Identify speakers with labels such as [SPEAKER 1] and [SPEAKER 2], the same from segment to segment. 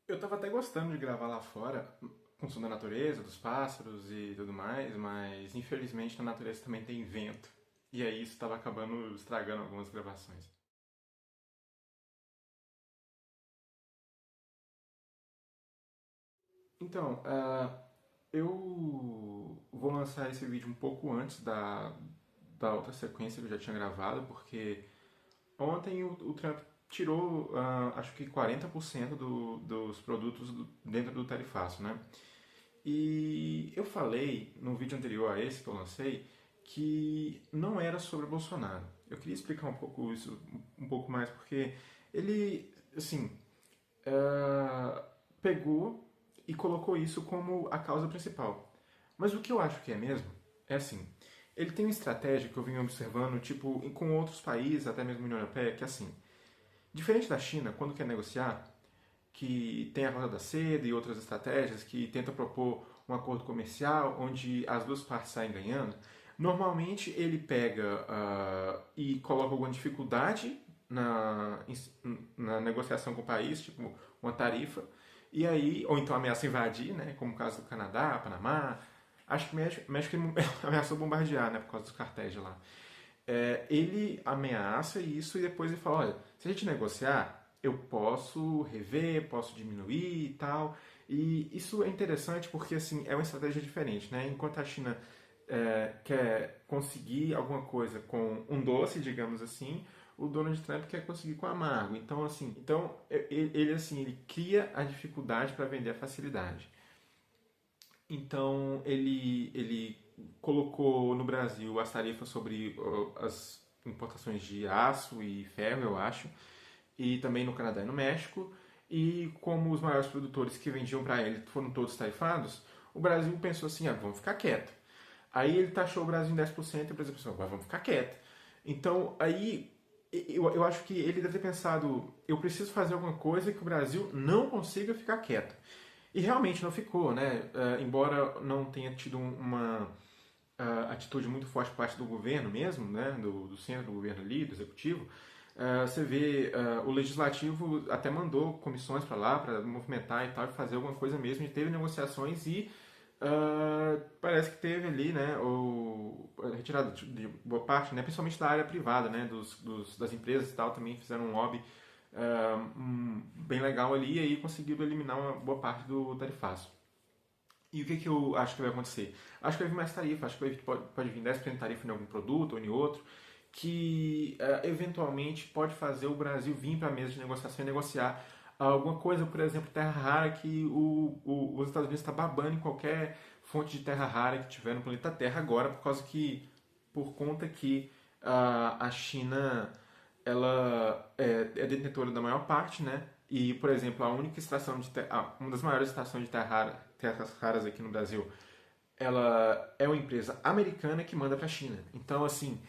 [SPEAKER 1] Eu tava até gostando de gravar lá fora, com som da natureza, dos pássaros e tudo mais, mas infelizmente na natureza também tem vento. E aí isso tava acabando estragando algumas gravações. Então, eu vou lançar esse vídeo um pouco antes da outra sequência que eu já tinha gravado, porque ontem o Trump tirou, acho que 40% dos produtos dentro do tarifaço, né? E eu falei no vídeo anterior a esse que eu lancei que não era sobre o Bolsonaro. Eu queria explicar um pouco isso, um pouco mais, porque ele, assim, eh, pegou e colocou isso como a causa principal. Mas o que eu acho que é mesmo é assim: ele tem uma estratégia que eu venho observando, tipo, com outros países, até mesmo a União Europeia, que é assim: diferente da China, quando quer negociar, que tem a Rota da Seda e outras estratégias que tentam propor um acordo comercial onde as duas partes saem ganhando, normalmente ele pega e coloca alguma dificuldade na negociação com o país, tipo uma tarifa, e aí, ou então ameaça invadir, né, como o caso do Canadá, Panamá. Acho que México ele ameaçou bombardear, né, por causa dos cartéis de lá. Ele ameaça isso e depois ele fala, olha, se a gente negociar, eu posso rever, posso diminuir e tal. E isso é interessante porque assim é uma estratégia diferente, né? Enquanto a China quer conseguir alguma coisa com um doce, digamos assim, o Donald Trump quer conseguir com amargo. Então assim, ele assim ele cria a dificuldade para vender a facilidade. Então ele colocou no Brasil as tarifas sobre as importações de aço e ferro, eu acho, e também no Canadá e no México. E como os maiores produtores que vendiam para ele foram todos tarifados, o Brasil pensou assim: vamos ficar quieto. Aí ele taxou o Brasil em 10% e o Brasil pensou: vamos ficar quieto. Então aí eu acho que ele deve ter pensado: eu preciso fazer alguma coisa que o Brasil não consiga ficar quieto. E realmente não ficou, né? Embora não tenha tido uma atitude muito forte por parte do governo mesmo, né? Do centro do governo ali, do executivo, você vê o legislativo até mandou comissões para lá para movimentar e tal e fazer alguma coisa mesmo. E teve negociações e parece que teve ali, né, a retirada de boa parte, né, principalmente da área privada, né, das empresas e tal, também fizeram um lobby bem legal ali e aí conseguiram eliminar uma boa parte do tarifaço. E o que, que eu acho que vai acontecer? Acho que vai vir mais tarifa, acho que pode vir 10% de tarifa em algum produto ou em outro, que eventualmente pode fazer o Brasil vir para a mesa de negociação e negociar alguma coisa, por exemplo, terra rara, que os Estados Unidos está babando em qualquer fonte de terra rara que tiver no planeta Terra agora, por conta que a China ela é detentora da maior parte, né? E, por exemplo, a única extração de uma das maiores extrações de terras raras aqui no Brasil, ela é uma empresa americana que manda para a China. Então, assim,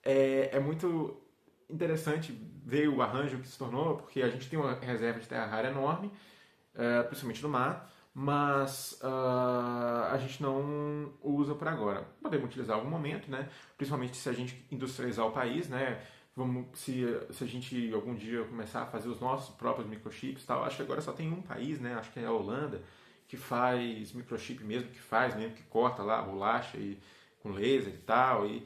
[SPEAKER 1] é muito interessante ver o arranjo que se tornou, porque a gente tem uma reserva de terra rara enorme, principalmente no mar, mas a gente não usa por agora. Podemos utilizar em algum momento, né? Principalmente se a gente industrializar o país, né? Se a gente algum dia começar a fazer os nossos próprios microchips e tal, acho que agora só tem um país, né? Acho que é a Holanda, que faz microchip mesmo, que corta lá a bolacha e, com laser e tal. E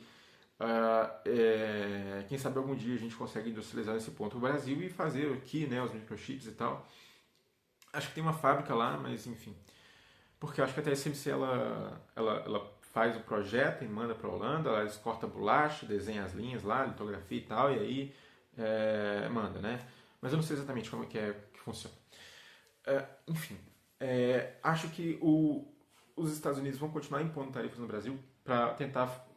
[SPEAKER 1] quem sabe algum dia a gente consegue industrializar nesse ponto o Brasil e fazer aqui, né, os microchips e tal. Acho que tem uma fábrica lá, mas enfim. Porque eu acho que a TSMC ela faz o projeto e manda para a Holanda, ela corta a bolacha, desenha as linhas lá, litografia e tal, e aí manda, né? Mas eu não sei exatamente como é que funciona. Enfim, acho que os Estados Unidos vão continuar impondo tarifas no Brasil para tentar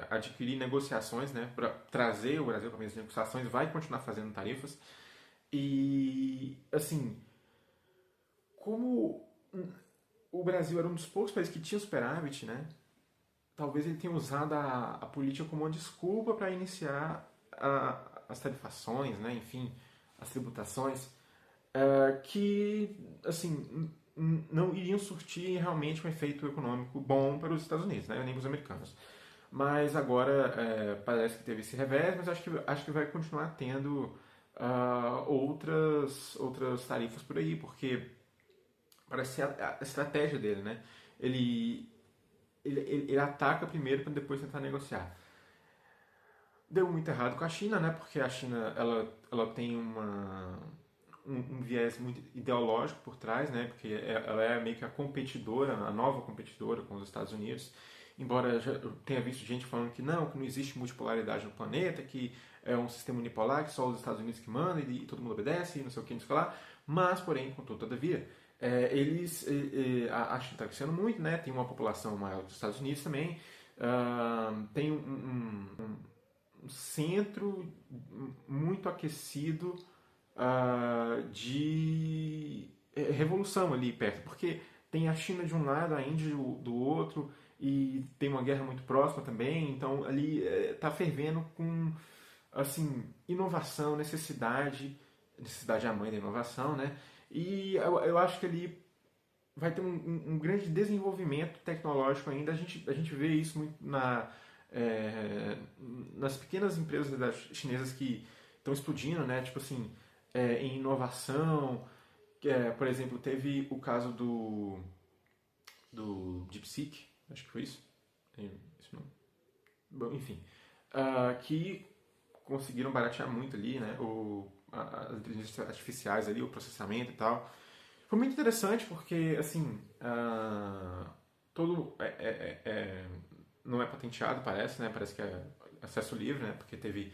[SPEAKER 1] adquirir negociações, né? Para trazer o Brasil para mesa de negociações, vai continuar fazendo tarifas. E, assim, como o Brasil era um dos poucos países que tinha superávit, né? Talvez ele tenha usado a política como uma desculpa para iniciar as tarifações, né? Enfim, as tributações, que, assim, não iriam surtir realmente um efeito econômico bom para os Estados Unidos, né? Nem para os americanos. Mas agora parece que teve esse revés, mas acho que vai continuar tendo outras tarifas por aí, porque Parece ser a estratégia dele, né? Ele, ele ataca primeiro para depois tentar negociar. Deu muito errado com a China, né? Porque a China ela tem um viés muito ideológico por trás, né? Porque ela é meio que a competidora, a nova competidora com os Estados Unidos. Embora já eu tenha visto gente falando que não existe multipolaridade no planeta, que é um sistema unipolar, que só os Estados Unidos que mandam e todo mundo obedece, e não sei o que, não sei o que lá. Mas, porém, contudo, todavia, a China está crescendo muito, né? Tem uma população maior que os Estados Unidos também. Tem um centro muito aquecido de revolução ali perto, porque tem a China de um lado, a Índia do outro, e tem uma guerra muito próxima também, então ali está fervendo com assim inovação, necessidade é a mãe da inovação, né? E eu acho que ali vai ter um grande desenvolvimento tecnológico ainda. A gente vê isso muito nas pequenas empresas chinesas que estão explodindo, né? Tipo assim, em inovação. Por exemplo, teve o caso do DeepSeek, acho que foi isso. Isso não. Bom, enfim, que conseguiram baratear muito ali, né? As inteligências artificiais ali, o processamento e tal. Foi muito interessante porque, assim, todo não é patenteado, parece, né? Parece que é acesso livre, né? Porque teve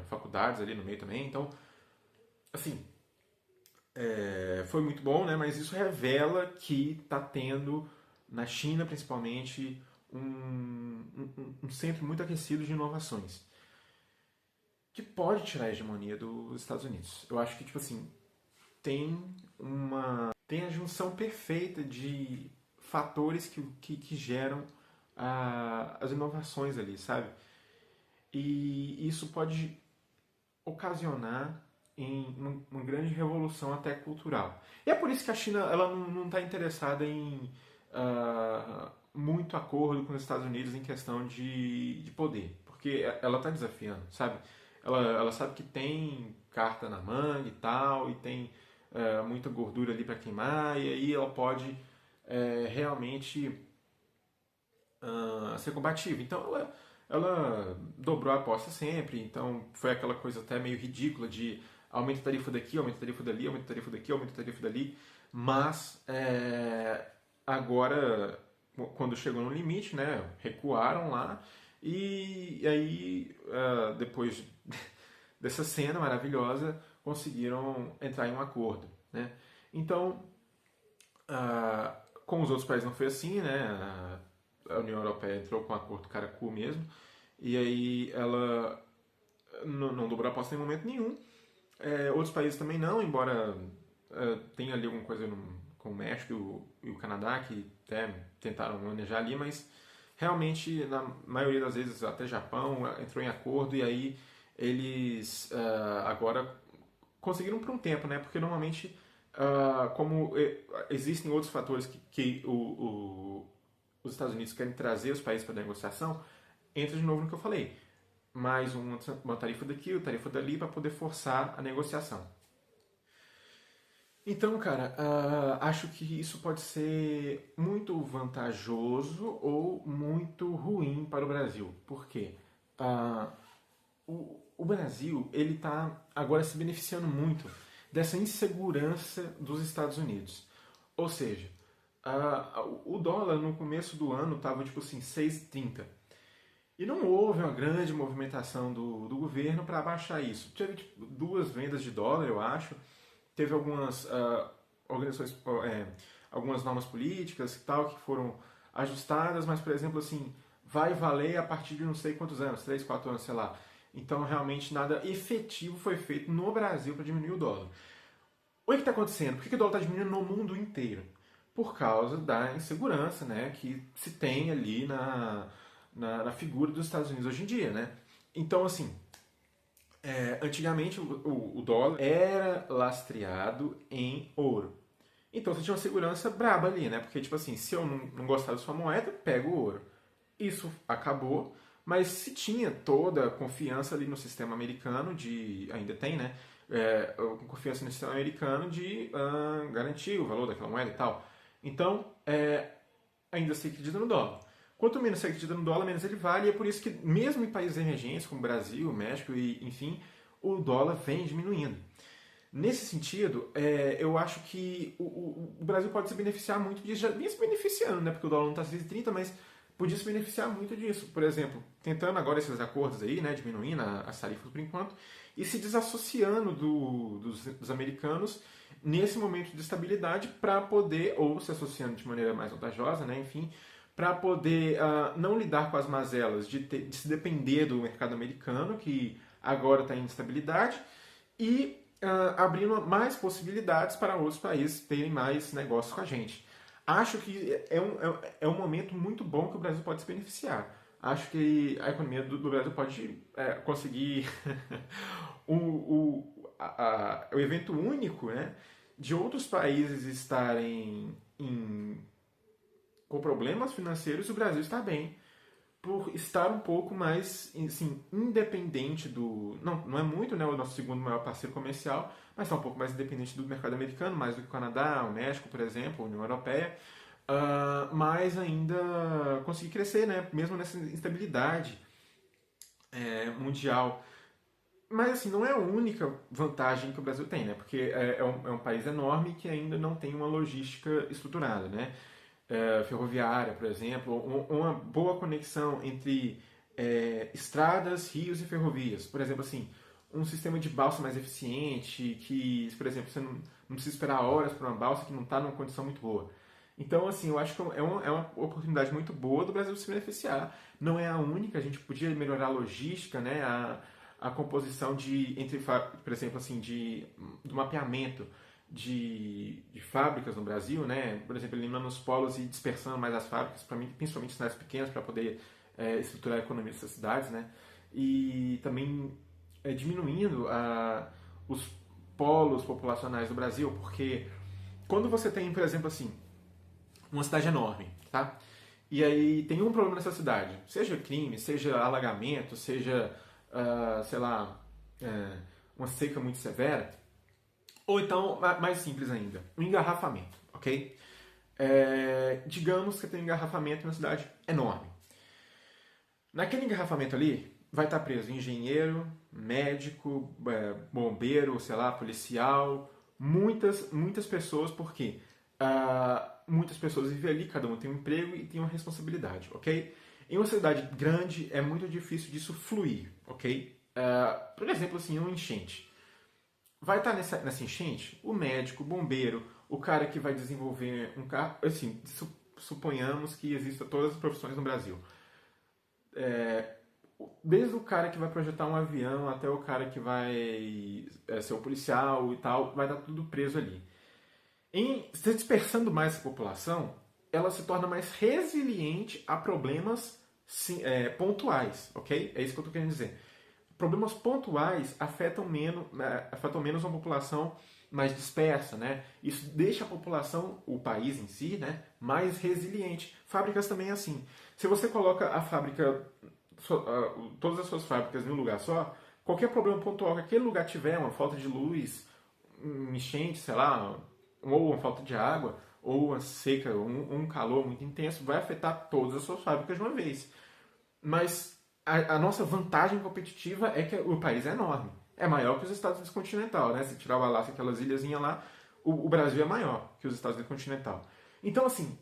[SPEAKER 1] faculdades ali no meio também. Então, assim, foi muito bom, né? Mas isso revela que está tendo, na China principalmente, um centro muito aquecido de inovações que pode tirar a hegemonia dos Estados Unidos. Eu acho que, tipo assim, tem a junção perfeita de fatores que geram as inovações ali, sabe? E isso pode ocasionar em uma grande revolução até cultural. E é por isso que a China ela não está interessada em muito acordo com os Estados Unidos em questão de poder, porque ela está desafiando, sabe? Ela sabe que tem carta na manga e tal, e tem muita gordura ali para queimar, e aí ela pode realmente ser combativa. Então ela dobrou a aposta sempre, então foi aquela coisa até meio ridícula de aumenta a tarifa daqui, aumenta a tarifa dali, aumenta a tarifa daqui, aumenta a tarifa dali, mas agora, quando chegou no limite, né, recuaram lá, e aí, depois dessa cena maravilhosa, conseguiram entrar em um acordo, né? Então, com os outros países não foi assim, né? A União Europeia entrou com um acordo cara cu mesmo, e aí ela não dobrou a aposta em momento nenhum. Outros países também não, embora tenha ali alguma coisa com o México e o Canadá que até tentaram manejar ali, mas realmente, na maioria das vezes, até Japão entrou em acordo e aí eles agora conseguiram por um tempo, né? Porque normalmente, como existem outros fatores que os Estados Unidos querem trazer os países para a negociação, entra de novo no que eu falei. Mais uma tarifa daqui, uma tarifa dali, para poder forçar a negociação. Então, cara, acho que isso pode ser muito vantajoso ou muito ruim para o Brasil. Por quê? Ah, o Brasil ele está agora se beneficiando muito dessa insegurança dos Estados Unidos. Ou seja, o dólar no começo do ano estava tipo assim 6,30. E não houve uma grande movimentação do governo para abaixar isso. Teve tipo, duas vendas de dólar, eu acho. Teve algumas organizações, algumas normas políticas e tal que foram ajustadas, mas, por exemplo, assim, vai valer a partir de não sei quantos anos, 3, 4 anos, sei lá. Então, realmente, nada efetivo foi feito no Brasil para diminuir o dólar. O que está acontecendo? Por que o dólar está diminuindo no mundo inteiro? Por causa da insegurança, né, que se tem ali na figura dos Estados Unidos hoje em dia, né? Então, assim, antigamente o dólar era lastreado em ouro. Então você tinha uma segurança braba ali, né? Porque, tipo assim, se eu não gostar da sua moeda, pego o ouro. Isso acabou, mas se tinha toda a confiança ali no sistema americano, ainda tem, né? com confiança no sistema americano de garantir o valor daquela moeda e tal. Então, ainda se acredita no dólar. Quanto menos se acredita no dólar, menos ele vale, e é por isso que, mesmo em países emergentes como Brasil, México e enfim, o dólar vem diminuindo. Nesse sentido, eu acho que o Brasil pode se beneficiar muito disso, já vinha se beneficiando, né? Porque o dólar não está 6,30, mas podia se beneficiar muito disso. Por exemplo, tentando agora esses acordos aí, né? Diminuindo as tarifas por enquanto, e se desassociando dos americanos nesse momento de estabilidade para poder, ou se associando de maneira mais vantajosa, né? Enfim, para poder não lidar com as mazelas de se depender do mercado americano, que agora está em instabilidade, e abrindo mais possibilidades para outros países terem mais negócios com a gente. Acho que é um momento muito bom que o Brasil pode se beneficiar. Acho que a economia do Brasil pode conseguir o evento único, né, de outros países estarem com problemas financeiros e o Brasil está bem, por estar um pouco mais assim, independente do... Não é muito, né, o nosso segundo maior parceiro comercial, mas está um pouco mais independente do mercado americano, mais do que o Canadá, o México, por exemplo, a União Europeia, mas ainda conseguir crescer, né, mesmo nessa instabilidade mundial. Mas assim, não é a única vantagem que o Brasil tem, né? Porque é um país enorme que ainda não tem uma logística estruturada, né? Ferroviária, por exemplo, uma boa conexão entre estradas, rios e ferrovias. Por exemplo, assim, um sistema de balsa mais eficiente, que, por exemplo, você não precisa esperar horas para uma balsa que não está numa condição muito boa. Então, assim, eu acho que é uma oportunidade muito boa do Brasil se beneficiar. Não é a única, a gente podia melhorar a logística, né? A composição por exemplo, assim, do mapeamento de fábricas no Brasil, né? Por exemplo, eliminando os polos e dispersando mais as fábricas, para mim, principalmente cidades pequenas, para poder estruturar a economia dessas cidades, né? E também diminuindo os polos populacionais do Brasil, porque quando você tem, por exemplo, assim, uma cidade enorme, tá? E aí tem um problema nessa cidade, seja crime, seja alagamento, seja, sei lá, uma seca muito severa, ou então, mais simples ainda, um engarrafamento, ok? Digamos que tem um engarrafamento na cidade enorme. Naquele engarrafamento ali, vai estar preso engenheiro, médico, bombeiro, sei lá, policial, muitas pessoas, porque muitas pessoas vivem ali, cada um tem um emprego e tem uma responsabilidade, ok? Em uma cidade grande é muito difícil disso fluir, ok? Por exemplo, assim, uma enchente. Vai estar nessa enchente o médico, o bombeiro, o cara que vai desenvolver um carro, assim, suponhamos que existam todas as profissões no Brasil. Desde o cara que vai projetar um avião até o cara que vai ser o policial e tal, vai estar tudo preso ali. Se dispersando mais a população, ela se torna mais resiliente a problemas pontuais, ok? É isso que eu estou querendo dizer. Problemas pontuais afetam menos uma população mais dispersa, né? Isso deixa a população, o país em si, né, mais resiliente. Fábricas também é assim. Se você coloca a fábrica, todas as suas fábricas em um lugar só, qualquer problema pontual que aquele lugar tiver, uma falta de luz, enchente, sei lá, ou uma falta de água, ou uma seca, ou um calor muito intenso, vai afetar todas as suas fábricas de uma vez. Mas a nossa vantagem competitiva é que o país é enorme. É maior que os Estados Unidos continental, né? Se tirar o Alasca, aquelas ilhazinhas lá, o Brasil é maior que os Estados Unidos continental. Então, assim,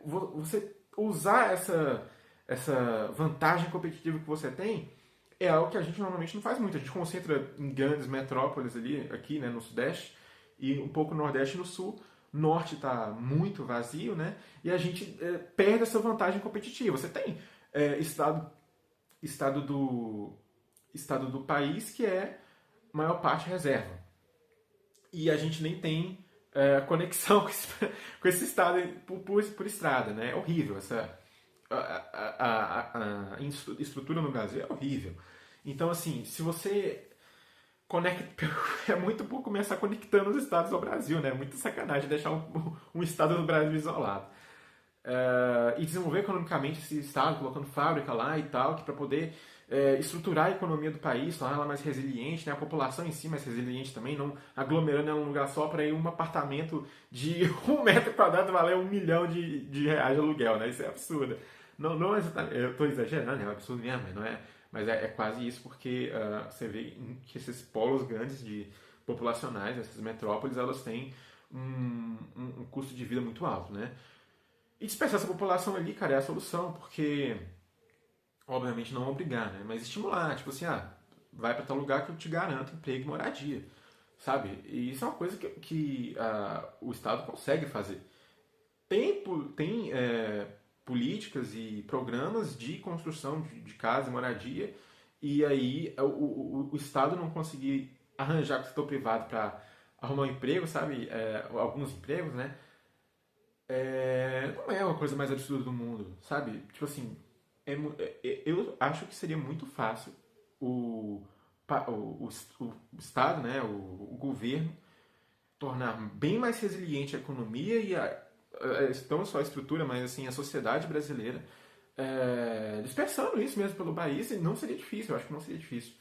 [SPEAKER 1] você usar essa vantagem competitiva que você tem é algo que a gente normalmente não faz muito. A gente concentra em grandes metrópoles ali, aqui, né, no Sudeste, e um pouco no Nordeste e no Sul. Norte está muito vazio, né? E a gente perde essa vantagem competitiva. Você tem estado do país que é maior parte reserva. E a gente nem tem conexão com esse estado por estrada, né? É horrível. A estrutura no Brasil é horrível. Então, assim, se você conecta... É muito bom começar conectando os estados ao Brasil, né? É muito sacanagem deixar um estado do Brasil isolado. E desenvolver economicamente esse estado, colocando fábrica lá e tal, que para poder estruturar a economia do país, tornar ela mais resiliente, né? A população em si mais resiliente também, não aglomerando ela num lugar só para ir um apartamento de 1 metro quadrado valer 1 milhão de reais de aluguel, né? Isso é absurdo. Não, não é exatamente, eu estou exagerando, é um absurdo mesmo, mas não é, mas é quase isso porque você vê que esses polos grandes de populacionais, essas metrópoles, elas têm um custo de vida muito alto, né? E dispersar essa população ali, cara, é a solução, porque obviamente não obrigar, né? Mas estimular, tipo assim, vai para tal lugar que eu te garanto emprego e moradia, sabe? E isso é uma coisa que o Estado consegue fazer. Tem políticas e programas de construção de casa e moradia, e aí o Estado não conseguir arranjar com o setor privado para arrumar um emprego, sabe? Alguns empregos, né? Não é uma coisa mais absurda do mundo, sabe? Tipo assim, eu acho que seria muito fácil o, o Estado, né, o governo, tornar bem mais resiliente a economia e não só a estrutura, mas assim, a sociedade brasileira, dispersando isso mesmo pelo país, e não seria difícil, eu acho que não seria difícil.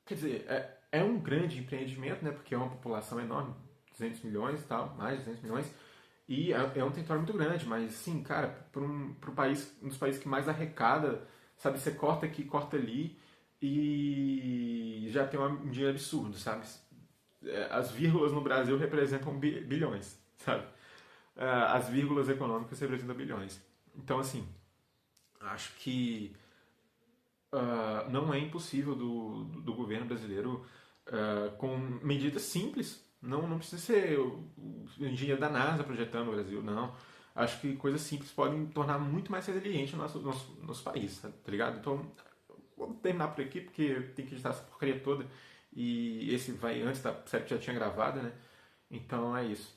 [SPEAKER 1] Quer dizer, é um grande empreendimento, né, porque é uma população enorme, 200 milhões e tal, mais de 200 milhões, e é um território muito grande, mas sim, cara, para país, um dos países que mais arrecada, sabe, você corta aqui, corta ali, e já tem um dinheiro absurdo, sabe? As vírgulas no Brasil representam bilhões, sabe? As vírgulas econômicas representam bilhões. Então, assim, acho que não é impossível do governo brasileiro, com medidas simples, não precisa ser o engenheiro da NASA projetando o Brasil, não. Acho que coisas simples podem tornar muito mais resiliente o nosso país, tá ligado? Então, vou terminar por aqui, porque tem que editar essa porcaria toda. E esse vai antes da série que já tinha gravada, né? Então é isso.